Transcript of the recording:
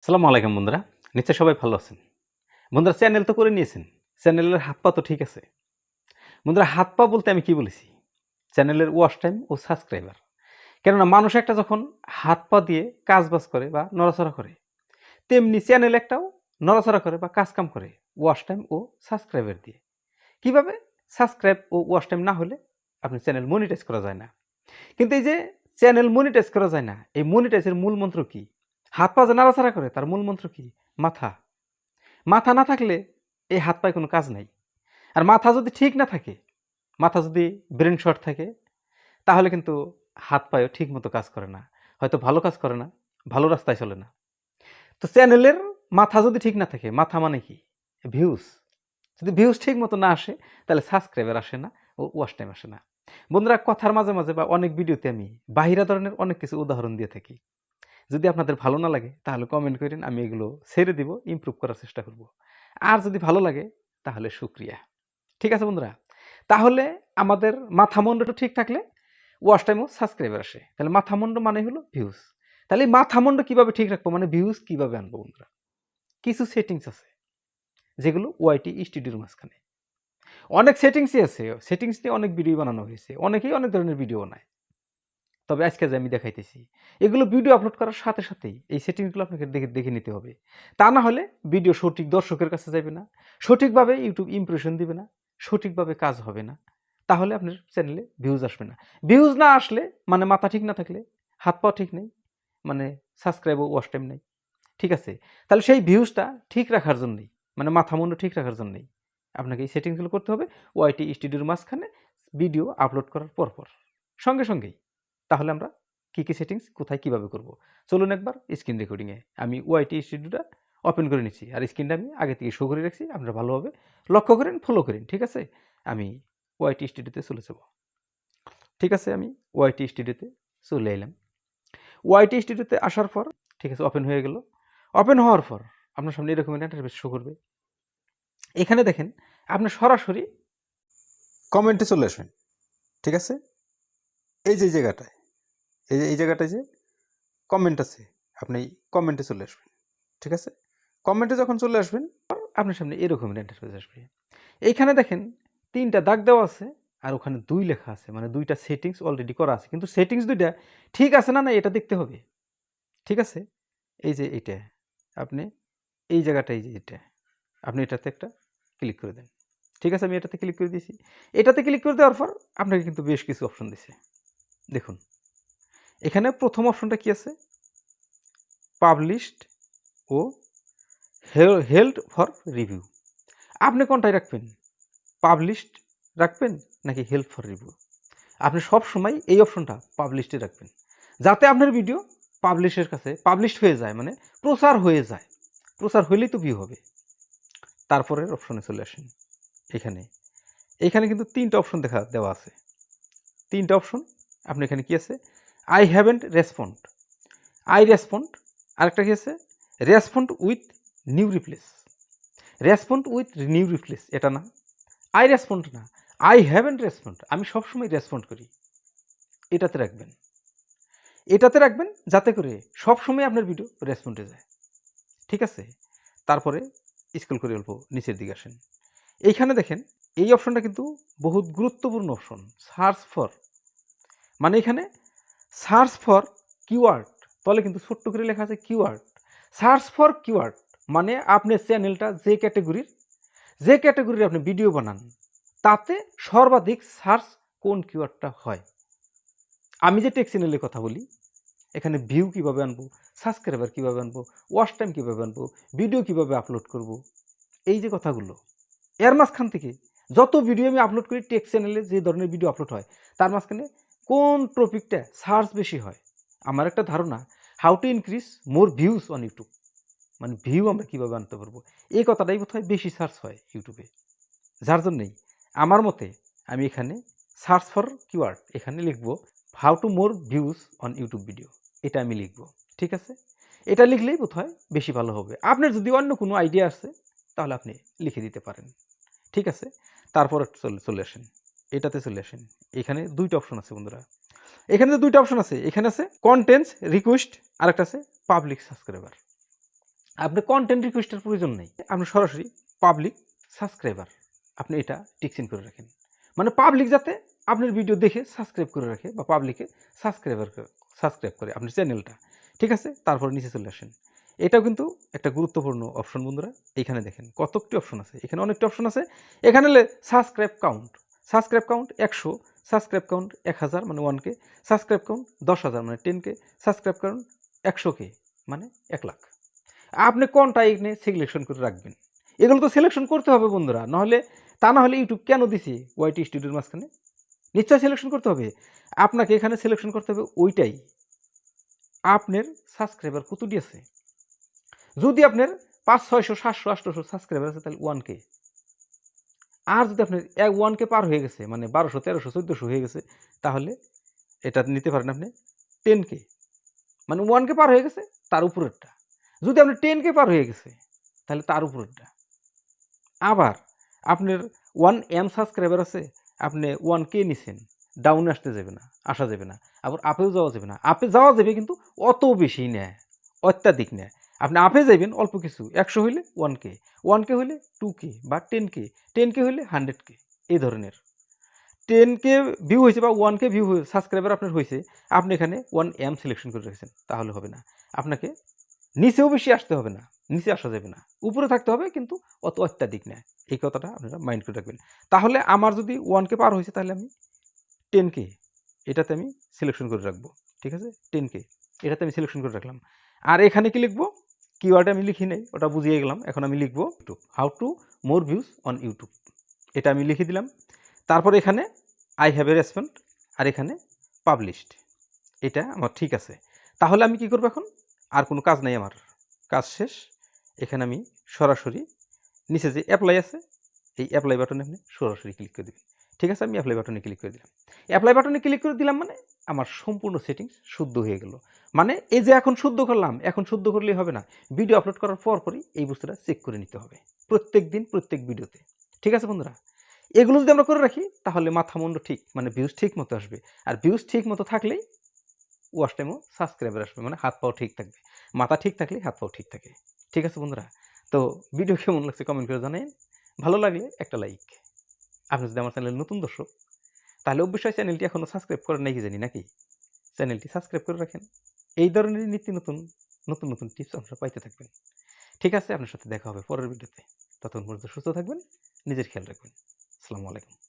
আসসালামু আলাইকুম বন্ধুরা। নিশ্চয়ই সবাই ভালো আছেন। বন্ধুরা চ্যানেল তো করে নিয়েছেন। চ্যানেলের হাত পা তো ঠিক আছে। বন্ধুরা হাত পা বলতে আমি কি বলেছি? চ্যানেলের ওয়াচ টাইম ও সাবস্ক্রাইবার। কেননা মানুষ একটা যখন হাত পা দিয়ে কাজ-বাজ করে বা নড়াচড়া করে, তেমনি চ্যানেল একটাও নড়াচড়া করে বা কাজ-কাম করে ওয়াচ টাইম ও সাবস্ক্রাইবার দিয়ে। কিভাবে? সাবস্ক্রাইব ও ওয়াচ টাইম না হলে আপনার চ্যানেল মনিটাইজ করা যায় না। কিন্তু এই যে চ্যানেল মনিটাইজ করা যায় না, এই মনিটাইজের মূল মন্ত্র কি? হাত পা যে নাড়াচাড়া করে তার মূল মন্ত্র কি? মাথা। মাথা না থাকলে এই হাত পায়ে কোনো কাজ নাই। আর মাথা যদি ঠিক না থাকে, মাথা যদি ব্রেন শর্ট থাকে, তাহলে কিন্তু হাত পায়েও ঠিকমতো কাজ করে না। হয়তো ভালো কাজ করে না, ভালো রাস্তায় চলে না। তো চ্যানেলের মাথা যদি ঠিক না থাকে, মাথা মানে কি? ভিউজ। যদি ভিউজ ঠিক মতো না আসে, তাহলে সাবস্ক্রাইবার আসে না ও ওয়াচ টাইম আসে না। বন্ধুরা কথার মাঝে, মাঝে বা অনেক ভিডিওতে আমি বাহিরা ধরনের অনেক কিছু উদাহরণ দিয়ে থাকি। যদি আপনাদের ভালো না লাগে তাহলে কমেন্ট করেন, আমি এগুলো ছেড়ে দিব, ইমপ্রুভ করার চেষ্টা করব। আর যদি ভালো লাগে তাহলে শুকরিয়া। ঠিক আছে বন্ধুরা? তাহলে আমাদের মাথামুন্ডটা ঠিক থাকলে ওয়াচ টাইম ও সাবস্ক্রাইবার আসে। তাহলে মাথামুন্ড মানে হলো ভিউজ। তাহলে এই মাথামুন্ড কিভাবে ঠিক রাখবো, মানে ভিউজ কিভাবে আনবো বন্ধুরা? কিছু সেটিংস আছে যেগুলো ওয়াইটি স্টুডিওর মাঝখানে। অনেক সেটিংসই আছে। সেটিংস নিয়ে অনেক ভিডিও বানানো হয়েছে। অনেকেই অনেক ধরনের ভিডিও বানায়। তবে আজকে যে আমি দেখাইতেছি, এগুলো ভিডিও আপলোড করার সাথে সাথেই এই সেটিংসগুলো আপনাকে দেখে নিতে হবে। তা না হলে ভিডিও সঠিক দর্শকের কাছে যাবে না, সঠিকভাবে ইউটিউব ইমপ্রেশন দিবে না, সঠিকভাবে কাজ হবে না। তাহলে আপনার চ্যানেলে ভিউজ আসবে না। ভিউজ না আসলে মানে মাথা ঠিক না থাকলে, হাত পা ঠিক নেই, মানে সাবস্ক্রাইব ও ওয়াচ টাইম নেই। ঠিক আছে? তাহলে সেই ভিউজটা ঠিক রাখার জন্যই, মানে মাথা মুন্ড ঠিক রাখার জন্যই আপনাকে এই সেটিংসগুলো করতে হবে ওয়াইটি স্টুডিওর মাঝখানে ভিডিও আপলোড করার পরপর। সঙ্গে সঙ্গেই। তাহলে আমরা কি সেটিংস কোথায় কিভাবে করব? চলুন একবার স্ক্রিন রেকর্ডিংয়ে আমি ওয়াইটি স্টুডিওটা ওপেন করে নিচ্ছি। আর স্ক্রিনটা আমি আগে থেকে শো করে রাখছি। আপনারা ভালোভাবে লক্ষ্য করেন, ফলো করেন। ঠিক আছে? আমি ওয়াইটি স্টুডিওতে চলে যাব। ঠিক আছে? আমি ওয়াইটি স্টুডিওতে চলে এলাম। ওয়াইটি স্টুডিওতে আসার পর ঠিক আছে, ওপেন হয়ে গেল। ওপেন হওয়ার পর আপনার সামনে এরকম একটা ইন্টারফেস শো করবে। এখানে দেখেন আপনি সরাসরি কমেন্টে চলে আসবেন। ঠিক আছে? এই যে জায়গাটায়, এই জায়গাটায় যে কমেন্ট আছে, আপনি কমেন্টে চলে আসবেন। ঠিক আছে? কমেন্টে যখন চলে আসবেন, আপনার সামনে এরকম ইন্টারফেস আসবে। এইখানে দেখেন ৩টা দাগ দেওয়া আছে আর ওখানে ২ লেখা আছে। মানে ২টা সেটিংস অলরেডি করা আছে। কিন্তু সেটিংস ২টা ঠিক আছে না এটা দেখতে হবে। ঠিক আছে? এই যে এইটা, আপনি এই জায়গাটা, এই যে এটা, আপনি এটাতে একটা ক্লিক করে দেন। ঠিক আছে? আমি এটাতে ক্লিক করে দিয়েছি। এটাতে ক্লিক করে দেওয়ার পর আপনাকে কিন্তু বেশ কিছু অপশন দিছে। দেখুন, এখানে ১ম অপশনটা কি আছে? পাবলিশড ও হেল্ড ফর রিভিউ। আপনি কোনটায় রাখবেন? পাবলিশড রাখবেন নাকি হেল্প ফর রিভিউ? আপনি সবসময় এই অপশনটা পাবলিশডে রাখবেন, যাতে আপনার ভিডিও পাবলিশের কাছে পাবলিশড হয়ে যায়, মানে প্রচার হয়ে যায়। প্রচার হইলেই তো ভিউ হবে। তারপরের অপশনে চলে আসেন। এখানে কিন্তু ৩টা অপশন দেওয়া আছে। ৩টা অপশন। আপনি এখানে কি আছে? I haven't respond, I respond, আরেকটা কি আছে? Respond with new replace. Respond with new replace এটা না, আই রেসপন্ড না, আই হ্যাভেন্ট রেসপন্ড, আমি সবসময় রেসপন্ড করি। এটাতে রাখবেন। এটাতে রাখবেন যাতে করে সবসময় আপনার ভিডিও রেসপন্ডে যায়। ঠিক আছে? তারপরে স্ক্রল করে অল্প নিচের দিকে আসেন। এইখানে দেখেন এই অপশনটা কিন্তু বহুত গুরুত্বপূর্ণ অপশন। সার্চ ফর, মানে এখানে সার্চ ফর কিওয়ার্ড, তলে কিন্তু ছোট্ট করে লেখা আছে কিওয়ার্ড। সার্চ ফর কিওয়ার্ড মানে আপনার চ্যানেলটা যে ক্যাটাগরির আপনি ভিডিও বানান, তাতে সর্বাধিক সার্চ কোন কিওয়ার্ডটা হয়। আমি যে টেক চ্যানেলের কথা বলি, এখানে ভিউ কিভাবে আনবো, সাবস্ক্রাইবার কিভাবে আনবো, ওয়াচ টাইম কিভাবে আনবো, ভিডিও কিভাবে আপলোড করব, এই যে কথাগুলো, এর মাঝখান থেকে যত ভিডিও আমি আপলোড করি টেক চ্যানেলে যে ধরনের ভিডিও আপলোড হয়, তার মাঝখানে কোন টপিকটা সার্চ বেশি হয়। আমার একটা ধারণা, how to increase more views on YouTube, মানে ভিউ আমরা কীভাবে আনতে পারবো, এই কথাটাই বোধহয় বেশি সার্চ হয় ইউটিউবে। যার জন্যই আমার মতে আমি এখানে সার্চ ফর কিওয়ার্ড এখানে লিখবো how to more views on YouTube video, এটা আমি লিখবো। ঠিক আছে? এটা লিখলেই বোধহয় বেশি ভালো হবে। আপনার যদি অন্য কোনো আইডিয়া আছে তাহলে আপনি লিখে দিতে পারেন। ঠিক আছে? তারপর চলে আসেন, এটাতে চলে আসেন। এখানে ২টা অপশন আছে বন্ধুরা। এখানে যে ২টা অপশন আছে, এখানে আছে কন্টেন্টস রিকোয়েস্ট, আরেকটা আছে পাবলিক সাবস্ক্রাইবার। আপনি কন্টেন্ট রিকোয়েস্টের প্রয়োজন নেই, আপনি সরাসরি পাবলিক সাবস্ক্রাইবার আপনি এটা টিকচিন করে রাখেন, মানে পাবলিক যাতে আপনার ভিডিও দেখে সাবস্ক্রাইব করে রাখে বা পাবলিকে সাবস্ক্রাইব করে আপনার চ্যানেলটা, ঠিক আছে? তারপর নিচে চলে আসেন। এটাও কিন্তু একটা গুরুত্বপূর্ণ অপশন বন্ধুরা। এইখানে দেখেন কতকটি অপশন আছে, এখানে অনেকটা অপশন আছে। এখানে হলে সাবস্ক্রাইব কাউন্ট 100, সাবস্ক্রাইব কাউন্ট 1000 মানে 1K, সাবস্ক্রাইব কাউন্ট 10,000 মানে 10K, সাবস্ক্রাইব কাউন্ট 100K মানে 1,00,000। আপনি কোনটা এখানে সিলেকশন করে রাখবেন। এগুলো তো সিলেকশন করতে হবে বন্ধুরা, নাহলে না হলে ইউটিউব কেন দিছে ওয়াইটি স্টুডিওর মাঝখানে? নিশ্চয়ই সিলেকশন করতে হবে। আপনাকে এখানে সিলেকশন করতে হবে ওইটাই, আপনার সাবস্ক্রাইবার কতটি আছে। যদি আপনার 500, 600, 700, 800 সাবস্ক্রাইবার আছে তাহলে 1K। আর যদি আপনার 1K পার হয়ে গেছে মানে 1200, 1300, 1400 হয়ে গেছে তাহলে এটা নিতে পারেন আপনি 10K, মানে 1K পার হয়ে গেছে তার উপরেরটা। যদি আপনার 10K পার হয়ে গেছে তাহলে তার উপরেরটা। আবার আপনার 1M সাবস্ক্রাইবার আছে, আপনি 1K নিছেন, ডাউনে আসা যাবে না। আবার আপেও যাওয়া যাবে না। আপে যাওয়া যাবে কিন্তু অত বেশি নেয়, অত্যাধিক নেয়। আপনি আপে যাইবেন অল্প কিছু, 100 হইলে 1K, 1K হইলে 2K বা 10K, 10K হইলে 100K, এই ধরনের। 10K ভিউ হয়েছে বা 1K ভিউ সাবস্ক্রাইবার আপনার হয়েছে, আপনি এখানে 1M সিলেকশন করে রেখেছেন, তাহলে হবে না। আপনাকে নিচেও বেশি আসতে হবে না, নিচে আসা যাবে না, উপরে থাকতে হবে কিন্তু অত অত্যাধিক না। এই কথাটা আপনারা মাইন্ড করে রাখবেন। তাহলে আমার যদি 1K পার হয়েছে তাহলে আমি 10K এটাতে আমি সিলেকশন করে রাখবো, ঠিক আছে? 10K এটাতে আমি সিলেকশন করে রাখলাম। আর এখানে কি লিখবো? কিওয়ার্ডে আমি লিখি নাই, ওটা বুঝিয়ে গেলাম। এখন আমি লিখবো YouTube, how to more views on YouTube, এটা আমি লিখে দিলাম। তারপর এখানে আই হ্যাভ এ রেসপন্ড আর এখানে পাবলিশড, এটা আমার ঠিক আছে। তাহলে আমি কি করবো এখন? আর কোনো কাজ নাই আমার, কাজ শেষ। এখানে আমি সরাসরি নিচে যে অ্যাপ্লাই আছে এই অ্যাপ্লাই বাটনে আপনি সরাসরি ক্লিক করে দেবেন, ঠিক আছে? আমি অ্যাপ্লাই বাটনে ক্লিক করে দিলাম। অ্যাপ্লাই বাটনে ক্লিক করে দিলাম মানে আমার সম্পূর্ণ সেটিংস শুদ্ধ হয়ে গেল। মানে এই যে এখন শুদ্ধ করলাম, এখন শুদ্ধ করলেই হবে না, ভিডিও আপলোড করার পরই এই বস্তুটা চেক করে নিতে হবে প্রত্যেক দিন প্রত্যেক ভিডিওতে, ঠিক আছে বন্ধুরা? এগুলো যদি আমরা করে রাখি তাহলে মাথা মুন্ড ঠিক, মানে ভিউজ ঠিক মতো আসবে। আর ভিউজ ঠিক মতো থাকলেই ওয়াচ টাইমও সাবস্ক্রাইবার আসবে, মানে হাত পাও ঠিক থাকবে। মাথা ঠিক থাকলে হাত পাও ঠিক থাকে, ঠিক আছে বন্ধুরা? তো ভিডিও কেমন লাগছে কমেন্ট করে জানান। ভালো লাগলে একটা লাইক। আপনি যদি আমার চ্যানেলের নতুন দর্শক তাহলে অবশ্যই চ্যানেলটি এখনো সাবস্ক্রাইব করেন নাই কি জানি নাকি? চ্যানেলটি সাবস্ক্রাইব করে রাখেন। এই ধরনের নিত্য নতুন নতুন নতুন টিপস আপনারা পাইতে থাকবেন, ঠিক আছে? আপনার সাথে দেখা হবে পরের ভিডিওতে। ততক্ষণ পর্যন্ত সুস্থ থাকবেন, নিজের খেয়াল রাখবেন। আসসালামু আলাইকুম।